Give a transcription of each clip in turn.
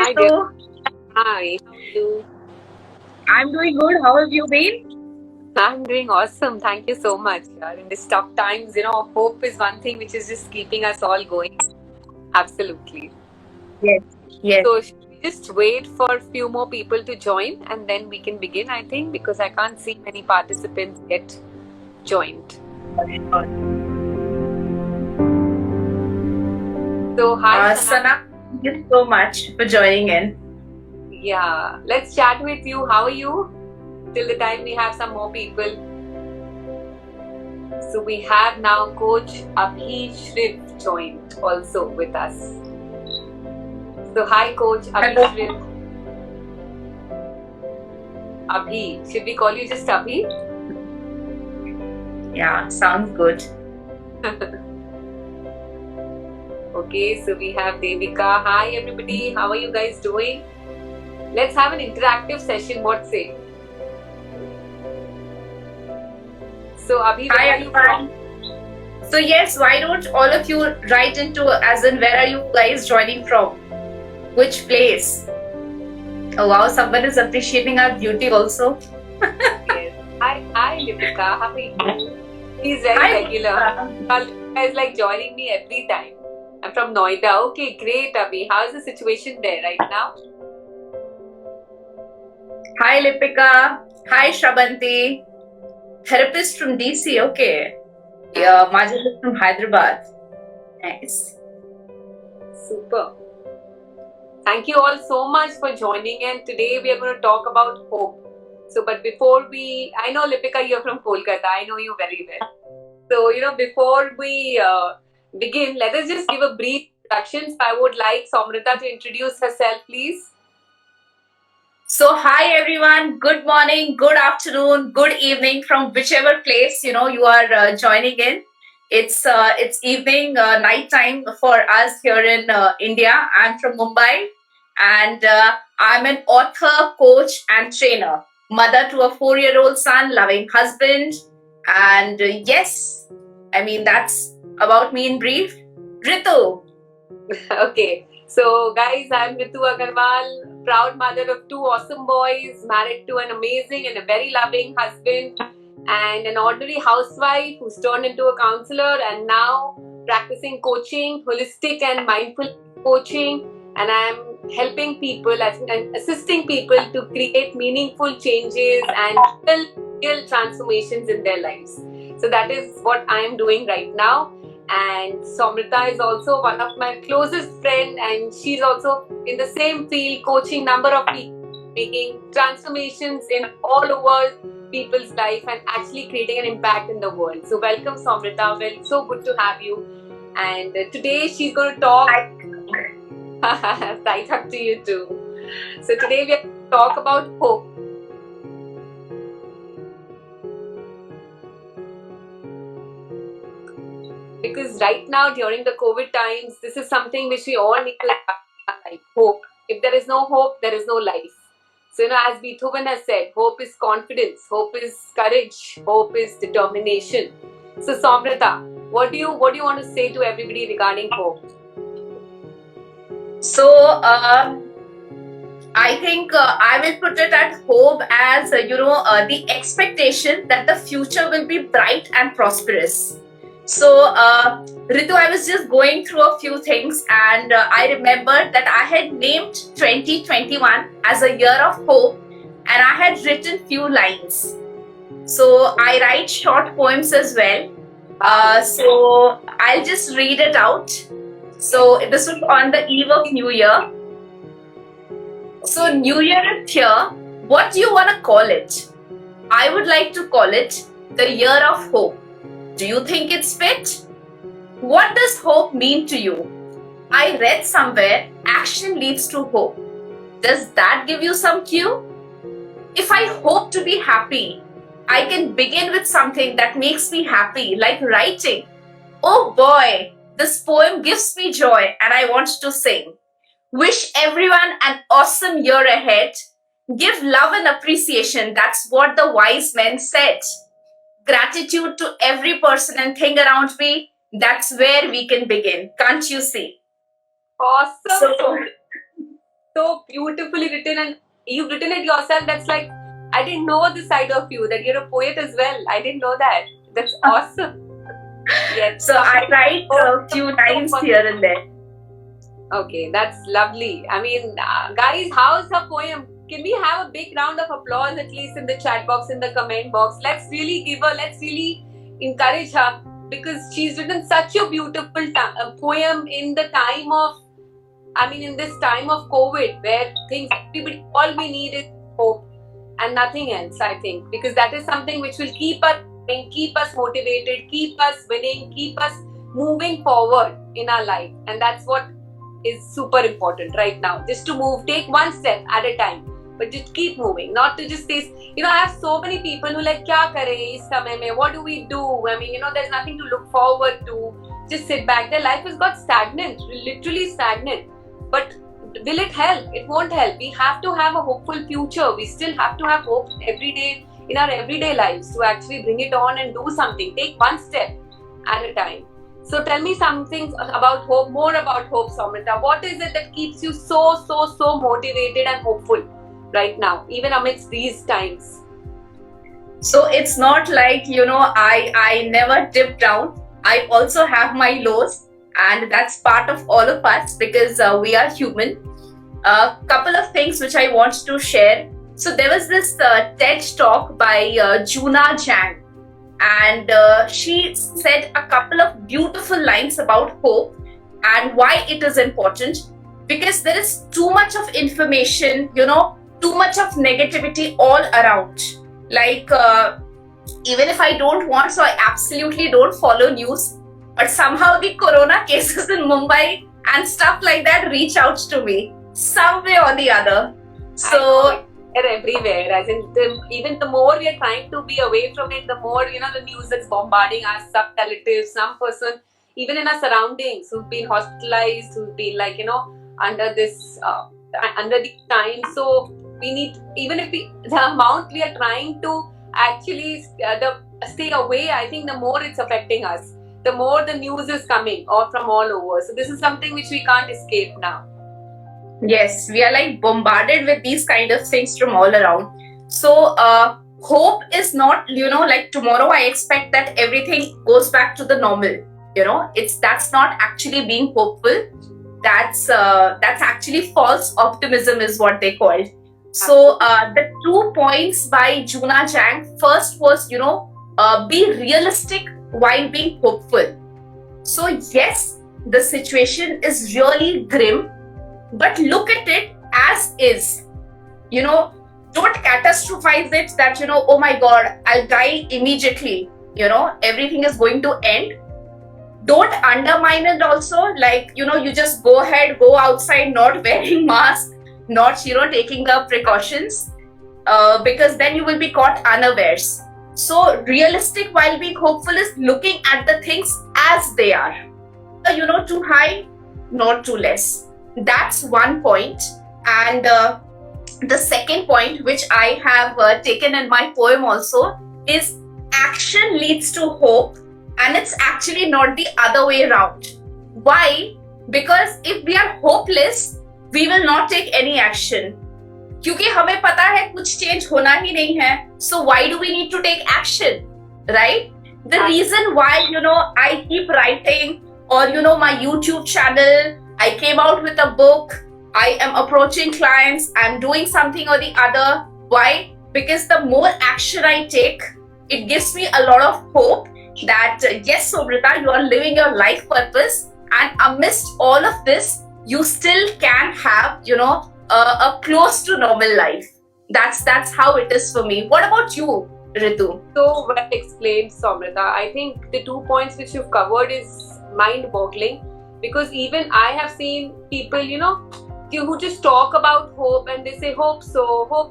Hi, dear. So Hi, how are you? I'm doing good. How have you been? I'm doing awesome. Thank you so much. In these tough times, hope is one thing which is just keeping us all going. Absolutely. Yes, yes. So, should we just wait for a few more people to join and then we can begin, I think, because I can't see many participants yet joined. Sure. So, hi, Sana. Sana, thank you so much for joining in. Yeah, let's chat with you. How are you? Till the time we have some more people. So, we have now Coach Abhi Shriv joined also with us. So, hi, Coach Abhi Hello. Shriv. Abhi, should we call you just Abhi? Yeah, sounds good. Okay, so we have Devika. Hi, everybody. How are you guys doing? Let's have an interactive session. What say? So, Abhi, where Hi, are you from? everyone. So yes, why don't all of you write into as in where are you guys joining from? Which place? Oh wow, someone is appreciating our beauty also. Yes. Hi, Lipika. How are you? He's very Hi. regular. Lipika is like joining me every time. I'm from Noida. Okay, great, Abhi. How's the situation there right now? Hi, Lipika. Hi, Shrabanti. Therapist from DC. Okay. Yeah, Majid is from Hyderabad. Nice. Super. Thank you all so much for joining in. Today we are going to talk about hope. So, but before I know Lipika, you're from Kolkata. I know you very well. So, before we begin, let us just give a brief introduction. So I would like Somrita to introduce herself, please. So, hi everyone. Good morning, good afternoon, good evening from whichever place you are joining in. It's evening, night time for us here in India. I'm from Mumbai, and I'm an author, coach, and trainer. Mother to a 4-year-old son, loving husband, and yes, I mean that's about me in brief. Ritu. Okay. So, guys, I'm Ritu Agarwal, proud mother of 2 awesome boys, married to an amazing and a very loving husband, and an ordinary housewife who's turned into a counselor and now practicing coaching, holistic and mindful coaching. And I'm helping people and assisting people to create meaningful changes and real transformations in their lives. So, that is what I am doing right now. And Somrita is also one of my closest friends, and she's also in the same field, coaching number of people, making transformations in all over people's life and actually creating an impact in the world. So welcome, Somrita. Well, so good to have you. And today she's going to talk. Right up to you too. So today we are going to talk about hope. Because right now during the COVID times, this is something which we all need to have, like hope. If there is no hope, there is no life. So as Beethoven has said, hope is confidence, hope is courage, hope is determination. So Somrita, what do you want to say to everybody regarding hope? So, I think I will put it at hope as the expectation that the future will be bright and prosperous. So, Ritu, I was just going through a few things, and I remembered that I had named 2021 as a year of hope, and I had written few lines. So I write short poems as well. So I'll just read it out. So this was on the eve of New Year. So New Year is here. What do you want to call it? I would like to call it the year of hope. Do you think it's fit? What does hope mean to you? I read somewhere action leads to hope. Does that give you some cue? If I hope to be happy, I can begin with something that makes me happy, like writing. Oh boy, this poem gives me joy and I want to sing. Wish everyone an awesome year ahead. Give love and appreciation. That's what the wise men said. Gratitude to every person and thing around me. That's where we can begin. Can't you see? Awesome. So so beautifully written, and you've written it yourself. That's like, I didn't know this side of you, that you're a poet as well. I didn't know that. That's awesome. Yes. So I write a few lines here and there. Okay, that's lovely. I mean, guys, how's her poem? Can we have a big round of applause at least in the chat box, in the comment box? Let's really give her, let's really encourage her, because she's written such a beautiful poem in the time of, in this time of COVID, where all we need is hope and nothing else, I think, because that is something which will keep us motivated, keep us winning, keep us moving forward in our life. And that's what is super important right now, just to move, take one step at a time, but just keep moving, not to just say, I have so many people who like, kya kare is samay mein, what do we do? There's nothing to look forward to, just sit back. Their life has got stagnant, literally stagnant. But will it help? It won't help. We have to have a hopeful future. We still have to have hope every day in our everyday lives to actually bring it on and do something. Take one step at a time. So tell me something about hope, more about hope, Samrita. What is it that keeps you so motivated and hopeful right now, even amidst these times? So it's not like, I never dip down. I also have my lows, and that's part of all of us, because we are human. A couple of things which I want to share. So there was this TED talk by Juna Jang, and she said a couple of beautiful lines about hope and why it is important, because there is too much of information, too much of negativity all around. Like, even if I don't want, so I absolutely don't follow news, but somehow the corona cases in Mumbai and stuff like that reach out to me some way or the other. So they're everywhere, as in even the more we are trying to be away from it, the more the news is bombarding us. Some relative, some person, even in our surroundings, who've been hospitalized, who've been under this under these times. So we need, even if the amount we are trying to actually stay away, I think the more it's affecting us, the more the news is coming or from all over. So this is something which we can't escape now. Yes, we are like bombarded with these kind of things from all around. So hope is not, like tomorrow I expect that everything goes back to the normal. That's not actually being hopeful. That's actually false optimism is what they call it. So the 2 points by Juna Jang, first was, be realistic while being hopeful. So yes, the situation is really grim, but look at it as is. Don't catastrophize it that, oh my God, I'll die immediately. Everything is going to end. Don't undermine it also. Like, you just go ahead, go outside, not wearing mask, not, taking the precautions, because then you will be caught unawares. So realistic while being hopeful is looking at the things as they are. Too high, not too less. That's one point. And the second point, which I have taken in my poem also, is action leads to hope, and it's actually not the other way around. Why? Because if we are hopeless, we will not take any action. क्योंकि हमें पता है कुछ change होना ही नहीं है. So why do we need to take action, right? The reason why, I keep writing, or, my YouTube channel, I came out with a book, I am approaching clients, I'm doing something or the other. Why? Because the more action I take, it gives me a lot of hope that yes, Samrita, you are living your life purpose, and amidst all of this, you still can have, a close to normal life. That's how it is for me. What about you, Ritu? So well explained, Samrita. I think the 2 points which you've covered is mind-boggling, because even I have seen people, who just talk about hope and they say hope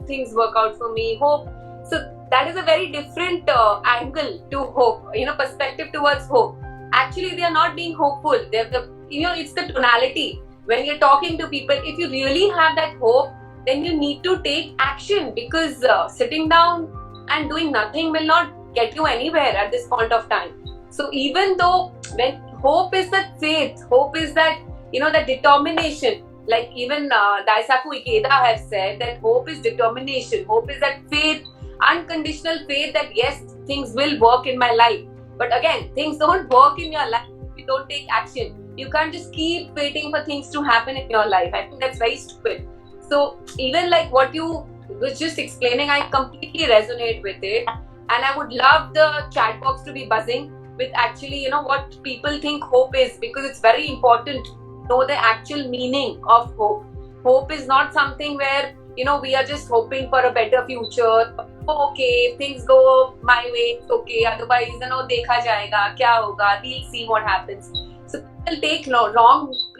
things work out for me, hope. So that is a very different angle to hope, perspective towards hope. Actually, they are not being hopeful. It's the tonality. When you're talking to people, if you really have that hope, then you need to take action, because sitting down and doing nothing will not get you anywhere at this point of time. So even though when hope is that faith, hope is that, that determination, like even Daisaku Ikeda has said that hope is determination. Hope is that faith, unconditional faith that yes, things will work in my life. But again, things don't work in your life if you don't take action. You can't just keep waiting for things to happen in your life. I think that's very stupid. So even like what you was just explaining, I completely resonate with it. And I would love the chat box to be buzzing with actually, what people think hope is, because it's very important to know the actual meaning of hope. Hope is not something where, we are just hoping for a better future. Okay, if things go my way, it's okay. Otherwise, dekha jayega, kya hoga, we'll see what happens. So people take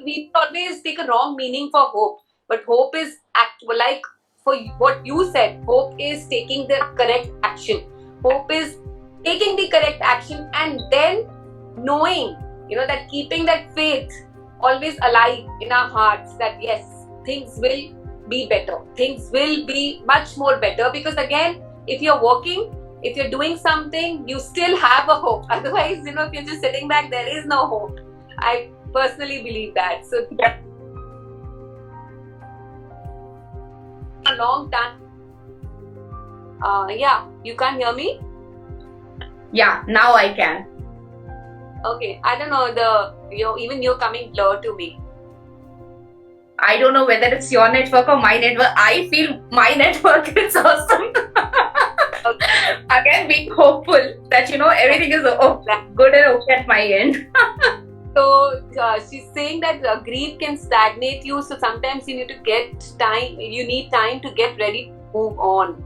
we always take a wrong meaning for hope. But hope is, like for what you said, hope is taking the correct action. Hope is taking the correct action and then knowing, that keeping that faith always alive in our hearts that yes, things will be better. Things will be much more better, because again, if you're working, if you're doing something, you still have a hope. Otherwise, if you're just sitting back, there is no hope. I personally believe that. So a long time. Yeah, you can't hear me? Yeah, now I can. Okay, I don't know, even you're coming blur to me. I don't know whether it's your network or my network. I feel my network is awesome. Okay. Again, being hopeful that everything is good and okay at my end. So she's saying that grief can stagnate you. So sometimes you need to get time. You need time to get ready to move on.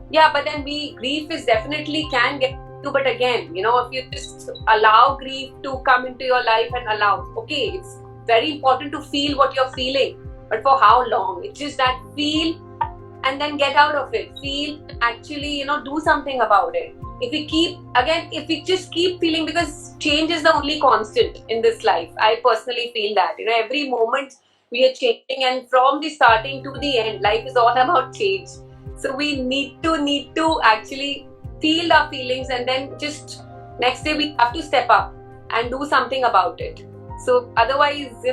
Yeah, but then grief is definitely can get you. But again, if you just allow grief to come into your life and allow, okay, it's very important to feel what you're feeling. But for how long? It's just that feel and then get out of it. Feel, actually, do something about it. If we just keep feeling, because change is the only constant in this life. I personally feel that, every moment we are changing, and from the starting to the end, life is all about change. So we need to actually feel our feelings, and then just next day we have to step up and do something about it. So otherwise, we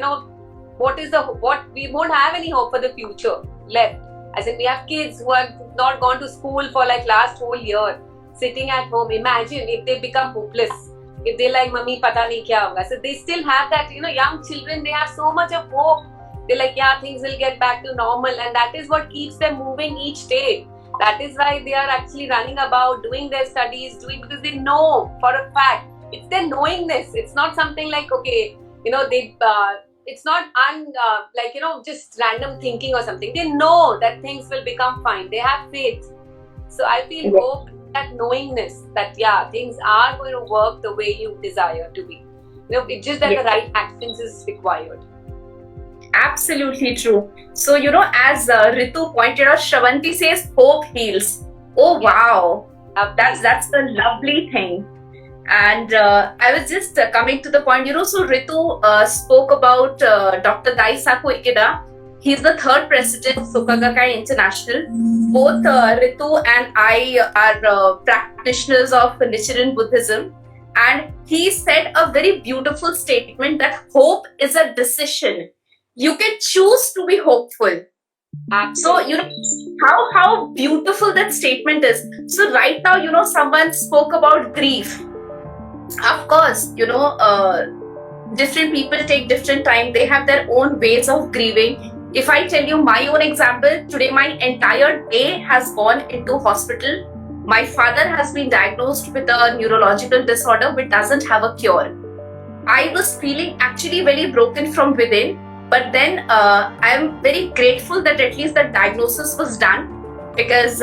won't have any hope for the future left. As in, we have kids who have not gone to school for like last whole year, sitting at home. Imagine if they become hopeless, if they like, mummy, pata nahi kya hoga. So they still have that, young children, they have so much of hope. They're like, yeah, things will get back to normal, and that is what keeps them moving each day. That is why they are actually running about, doing their studies, because they know for a fact. It's their knowingness. It's not something like, okay, it's not just random thinking or something. They know that things will become fine. They have faith. So I feel hope, that knowingness that things are going to work the way you desire to be. It's just that the right actions is required. Absolutely true. So, as Ritu pointed out, Shravanti says hope heals. Oh, wow. That's a lovely thing. And I was just coming to the point, so Ritu spoke about Dr. Daisaku Ikeda. He's the third president of Soka Gakkai International. Both Ritu and I are practitioners of Nichiren Buddhism. And he said a very beautiful statement that hope is a decision. You can choose to be hopeful. Absolutely. So, how beautiful that statement is. So right now, someone spoke about grief. Of course, different people take different time. They have their own ways of grieving. If I tell you my own example, today my entire day has gone into hospital. My father has been diagnosed with a neurological disorder which doesn't have a cure. I was feeling actually very broken from within. But then I am very grateful that at least the diagnosis was done, because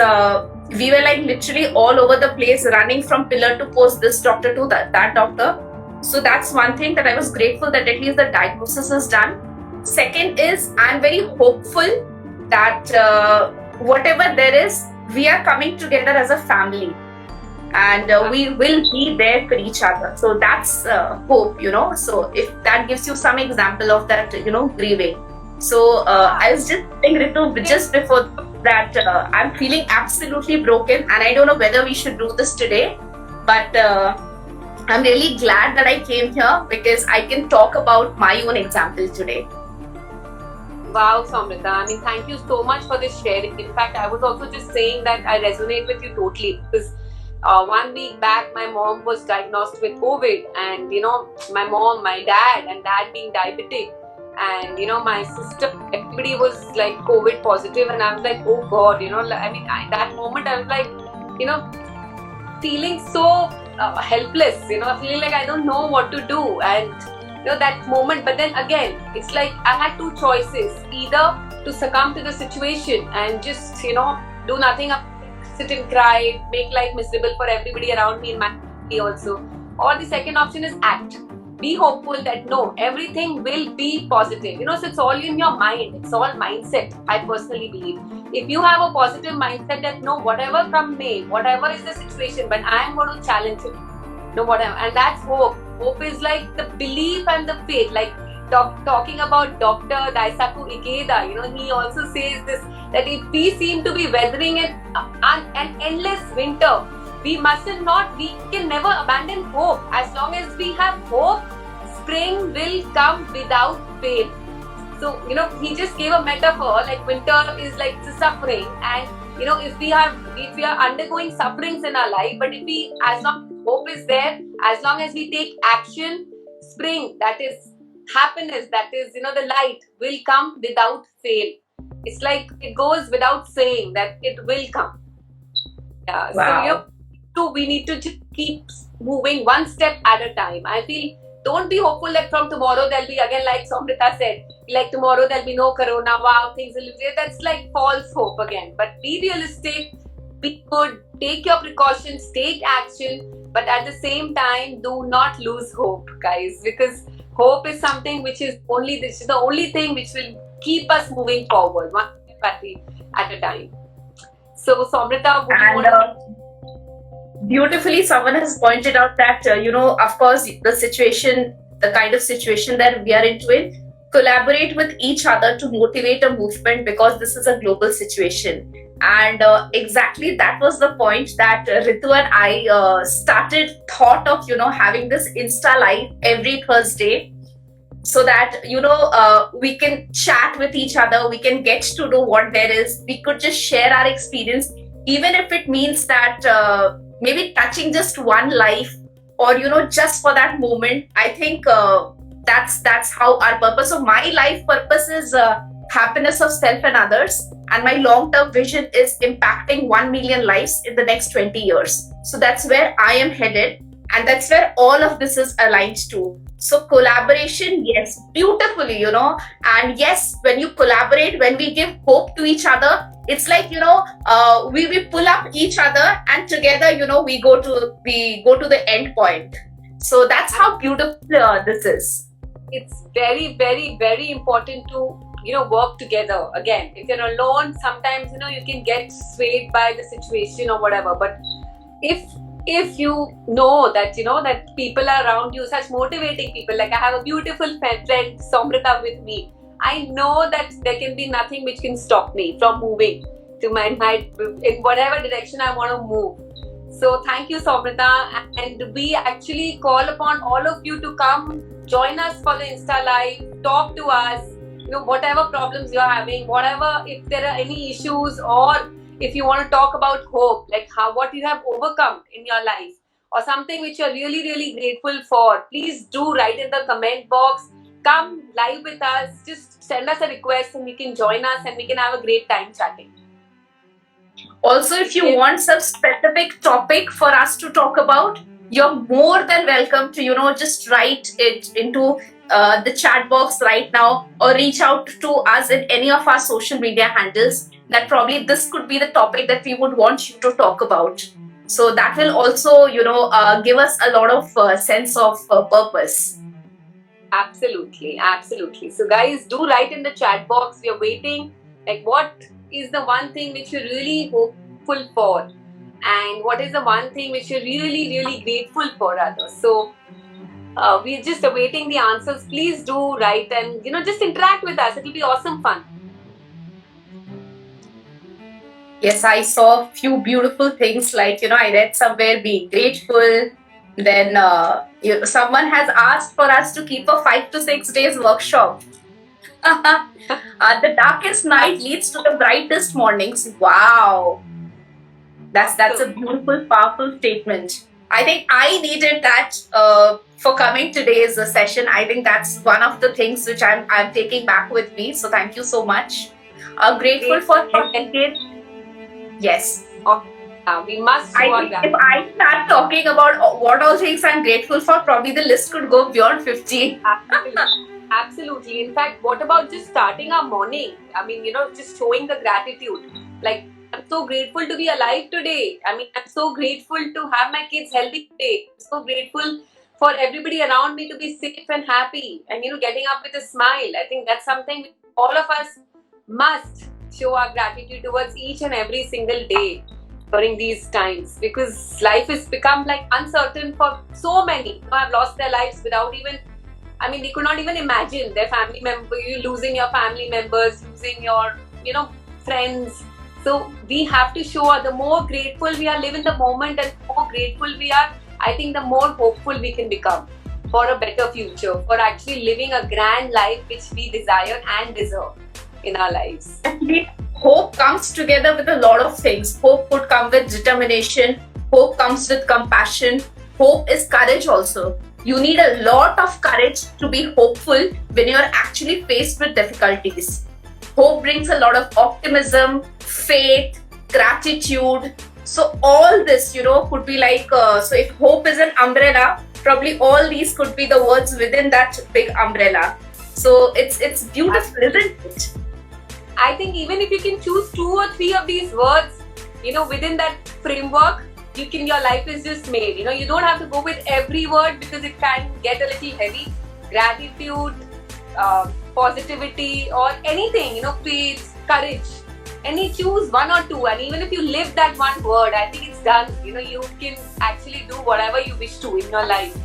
we were like literally all over the place, running from pillar to post, this doctor to that doctor. So that's one thing that I was grateful that at least the diagnosis is done. Second is, I'm very hopeful that whatever there is, we are coming together as a family. And we will be there for each other. So that's hope, So if that gives you some example of that, grieving. So I was just saying, Ritu, just before that, I'm feeling absolutely broken, and I don't know whether we should do this today. But I'm really glad that I came here, because I can talk about my own example today. Wow, Samrita. I mean, thank you so much for this sharing. In fact, I was also just saying that I resonate with you totally because 1 week back, my mom was diagnosed with COVID, and my mom, my dad, and dad being diabetic, and my sister, everybody was like COVID positive, and I was like, oh God, I mean, that moment I was like, feeling so helpless, feeling like I don't know what to do, and that moment. But then again, it's like I had two choices: either to succumb to the situation and just do nothing, sit and cry, make life miserable for everybody around me and my family also, or the second option is act. Be hopeful that no, everything will be positive. So it's all in your mind. It's all mindset, I personally believe. If you have a positive mindset that no, whatever come may, whatever is the situation, but I am going to challenge it. No, whatever. And that's hope. Hope is like the belief and the faith. Like talking about Dr. Daisaku Ikeda, he also says this, that if we seem to be weathering an endless winter, we can never abandon hope. As long as we have hope, spring will come without fail. So, he just gave a metaphor, like winter is like the suffering, and if we are undergoing sufferings in our life, but as long as hope is there, as long as we take action, spring, that is happiness, that is, the light will come without fail. It's like it goes without saying that it will come. Yeah. Wow. So, we need to just keep moving one step at a time. I feel, don't be hopeful that from tomorrow there'll be, again, like Samrita said, like tomorrow there'll be no corona, wow, things will be, that's like false hope again. But be realistic, be good, take your precautions, take action, but at the same time, do not lose hope, guys, because hope is something which is the only thing which will keep us moving forward, one step at a time. So, Samrita, would you want to... Beautifully, someone has pointed out that, of course, the kind of situation that we are into, collaborate with each other to motivate a movement, because this is a global situation. And exactly that was the point that Ritu and I thought of, having this Insta Live every Thursday, so that, we can chat with each other, we can get to know what there is, we could just share our experience, even if it means that maybe touching just one life, or just for that moment. I think that's how our purpose. So my life purpose is happiness of self and others, and my long-term vision is impacting 1 million lives in the next 20 years. So that's where I am headed, and that's where all of this is aligned to. So collaboration, yes, beautifully, and yes, when you collaborate, when we give hope to each other, it's like, we pull up each other, and together, we go to the end point. So that's how beautiful this is. It's very, very, very important to work together. Again, if you're alone, sometimes you can get swayed by the situation or whatever. But if you know that that people are around you, such motivating people, like I have a beautiful friend Samrita with me, I know that there can be nothing which can stop me from moving to my in whatever direction I want to move. So thank you, Samrita, and we actually call upon all of you to come join us for the Insta Live, talk to us, whatever problems you're having, whatever, if there are any issues, or if you want to talk about hope, like what you have overcome in your life, or something which you're really, really grateful for, please do write in the comment box. Come live with us, just send us a request and we can join us and we can have a great time chatting. Also, if you want some specific topic for us to talk about, you're more than welcome to, just write it into the chat box right now, or reach out to us in any of our social media handles, that probably this could be the topic that we would want you to talk about. So that will also, give us a lot of sense of purpose. Absolutely, absolutely. So guys, do write in the chat box. We are waiting. Like, what is the one thing which you're really hopeful for? And what is the one thing which you're really, really grateful for, others? So we're just awaiting the answers. Please do write and, just interact with us. It'll be awesome fun. Yes, I saw a few beautiful things, like, I read somewhere, be grateful. Then someone has asked for us to keep a 5 to 6 days workshop. The darkest night leads to the brightest mornings. Wow, that's a beautiful, powerful statement. I think I needed that for coming today's session. I think that's one of the things which I'm taking back with me. So thank you so much. Grateful for talking it. Yes. We must show I our think if gratitude. I start talking about what all things I'm grateful for, probably the list could go beyond 50. Absolutely. Absolutely. In fact, what about just starting our morning? I mean, just showing the gratitude. Like, I'm so grateful to be alive today. I mean, I'm so grateful to have my kids healthy today. I'm so grateful for everybody around me to be safe and happy and, getting up with a smile. I think that's something which all of us must show our gratitude towards each and every single day during these times, because life has become like uncertain for so many who have lost their lives without even, I mean, they could not even imagine their family member, you losing your family members, losing your, friends. So we have to show the more grateful we are, live in the moment, and the more grateful we are, I think the more hopeful we can become for a better future, for actually living a grand life which we desire and deserve in our lives. Actually, hope comes together with a lot of things. Hope could come with determination. Hope comes with compassion. Hope is courage also. You need a lot of courage to be hopeful when you're actually faced with difficulties. Hope brings a lot of optimism, faith, gratitude. So all this, could be like, so if hope is an umbrella, probably all these could be the words within that big umbrella. So it's beautiful, isn't it? I think even if you can choose 2 or 3 of these words, within that framework, your life is just made. You don't have to go with every word because it can get a little heavy. Gratitude, positivity, or anything, faith, courage. Choose 1 or 2, and even if you live that one word, I think it's done. You can actually do whatever you wish to in your life.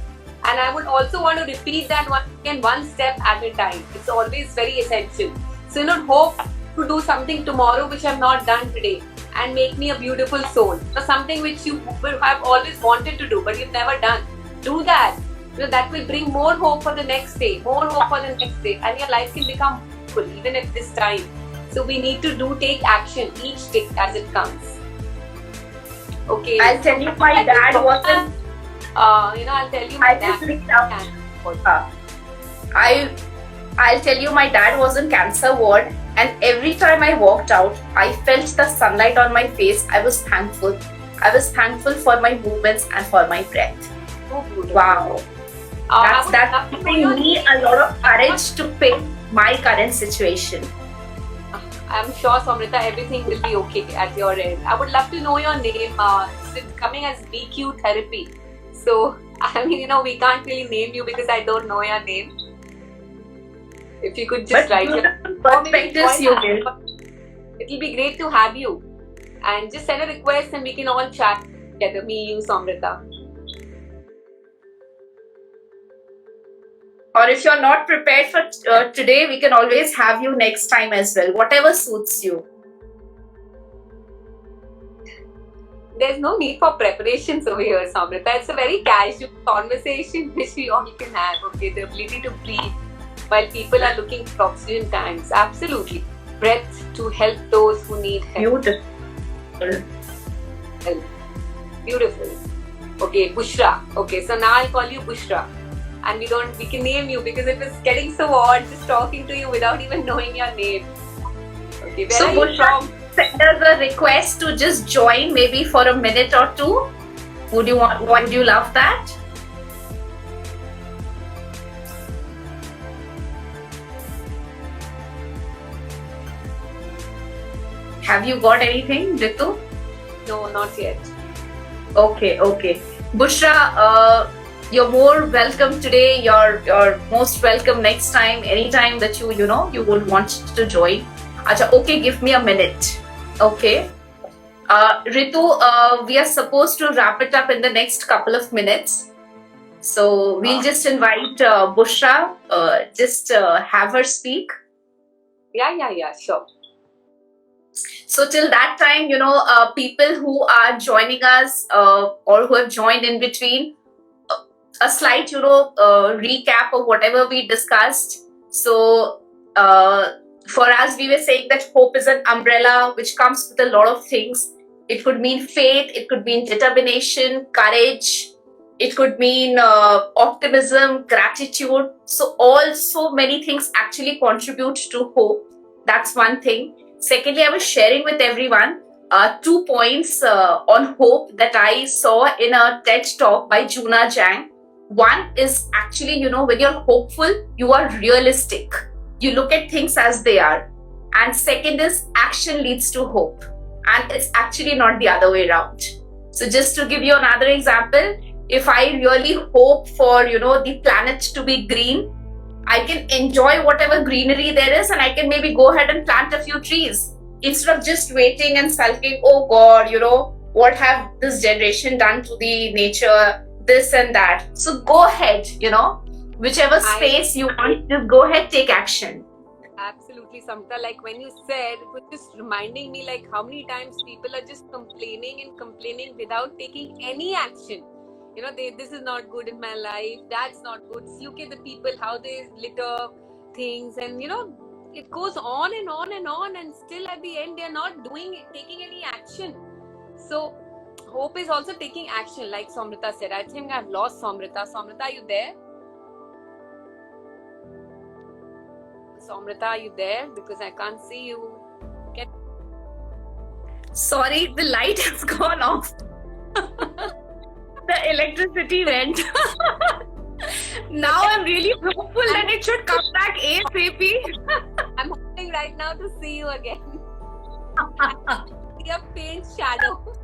And I would also want to repeat that one step at a time. It's always very essential. So, hope to do something tomorrow which I've not done today and make me a beautiful soul. So something which you have always wanted to do but you've never done. Do that. That will bring more hope for the next day, more hope for the next day, and your life can become beautiful even at this time. So we need to take action each day as it comes. Okay. I'll tell you, my dad wasn't. I'll tell you, my dad. I'll tell you, my dad was in cancer ward, and every time I walked out, I felt the sunlight on my face. I was thankful. I was thankful for my movements and for my breath. Oh, wow. That's giving me a lot of courage to face my current situation. I'm sure, Samrita, everything will be okay at your end. I would love to know your name. It's coming as BQ Therapy. So, I mean, we can't really name you because I don't know your name. If you could just write your perspectives, you will. It'll be great to have you. And just send a request and we can all chat together. Me, you, Samrita. Or if you're not prepared for today, we can always have you next time as well. Whatever suits you. There's no need for preparations over here, Samrita. It's a very casual conversation which we all can have. Okay, the ability to breathe while people are looking for oxygen tanks. Absolutely. Breath to help those who need help. Beautiful. Okay, Bushra. Okay, so now I'll call you Bushra. And we can name you because it was getting so odd just talking to you without even knowing your name. Okay, where so are you from? Send us a request to just join maybe for a minute or 2. Would you love that? Have you got anything, Ritu? No, not yet. Okay. Bushra, you're more welcome today. You're most welcome next time. Anytime that you would want to join. Acha, okay, give me a minute. Okay. Ritu, we are supposed to wrap it up in the next couple of minutes. So we'll just invite Bushra, just have her speak. Yeah, sure. So till that time, people who are joining us or who have joined in between, a slight, recap of whatever we discussed. So For us, we were saying that hope is an umbrella which comes with a lot of things. It could mean faith, it could mean determination, courage, it could mean optimism, gratitude. So many things actually contribute to hope. That's one thing. Secondly, I was sharing with everyone 2 points on hope that I saw in a TED talk by Juna Jang. One is actually, when you're hopeful, you are realistic. You look at things as they are. And second is action leads to hope. And it's actually not the other way around. So just to give you another example, if I really hope for, the planet to be green, I can enjoy whatever greenery there is and I can maybe go ahead and plant a few trees instead of just waiting and sulking, oh God, what have this generation done to the nature, this and that. So go ahead, whichever space you want, just go ahead, take action. Absolutely, Samrita. Like when you said, it was just reminding me like how many times people are just complaining and complaining without taking any action. This is not good in my life, that's not good. Look at the people, how they litter things, and it goes on and on and on, and still at the end they're not taking any action. So hope is also taking action, like Samrita said. I think I've lost Samrita. Samrita, are you there? Samrita, are you there? Because I can't see you. Sorry, the light has gone off. The electricity went. Now I'm really hopeful that it should come back ASAP. I'm hoping right now to see you again. See a faint shadow.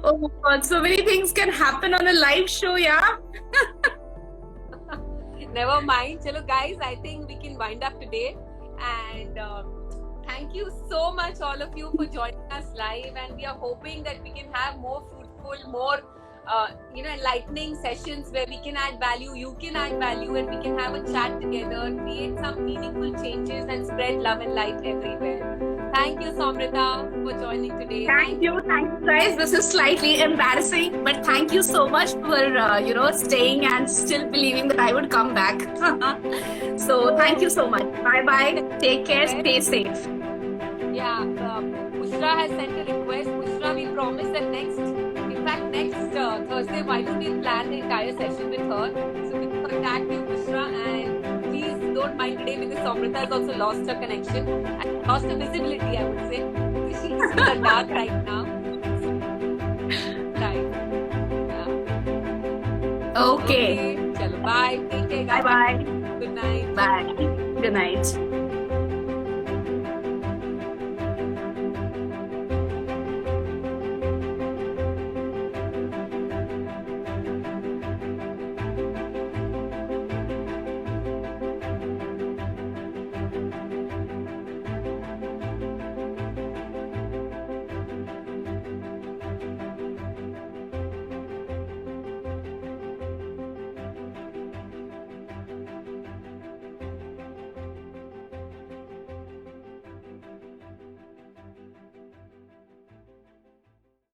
Oh my God, so many things can happen on a live show, yeah? Never mind. Chalo guys, I think we can wind up today. And thank you so much all of you for joining us live. And we are hoping that we can have more fruitful, more enlightening sessions where we can add value, you can add value, and we can have a chat together, create some meaningful changes and spread love and light everywhere. Thank you, Samrita, for joining today. Thank you guys. This is slightly embarrassing, but thank you so much for staying and still believing that I would come back. So thank you so much. Bye. Take care. Stay safe. Yeah, Bushra has sent a request. Bushra, we promise that next Thursday, why don't we plan the entire session with her? So we can contact you, Bushra, and please don't mind today because Samrita has also lost her connection and lost her visibility, I would say. She's in the dark right now. Right. Yeah. Okay. Chalo, bye. Take care, guys. Bye. Good night. Bye. Good night.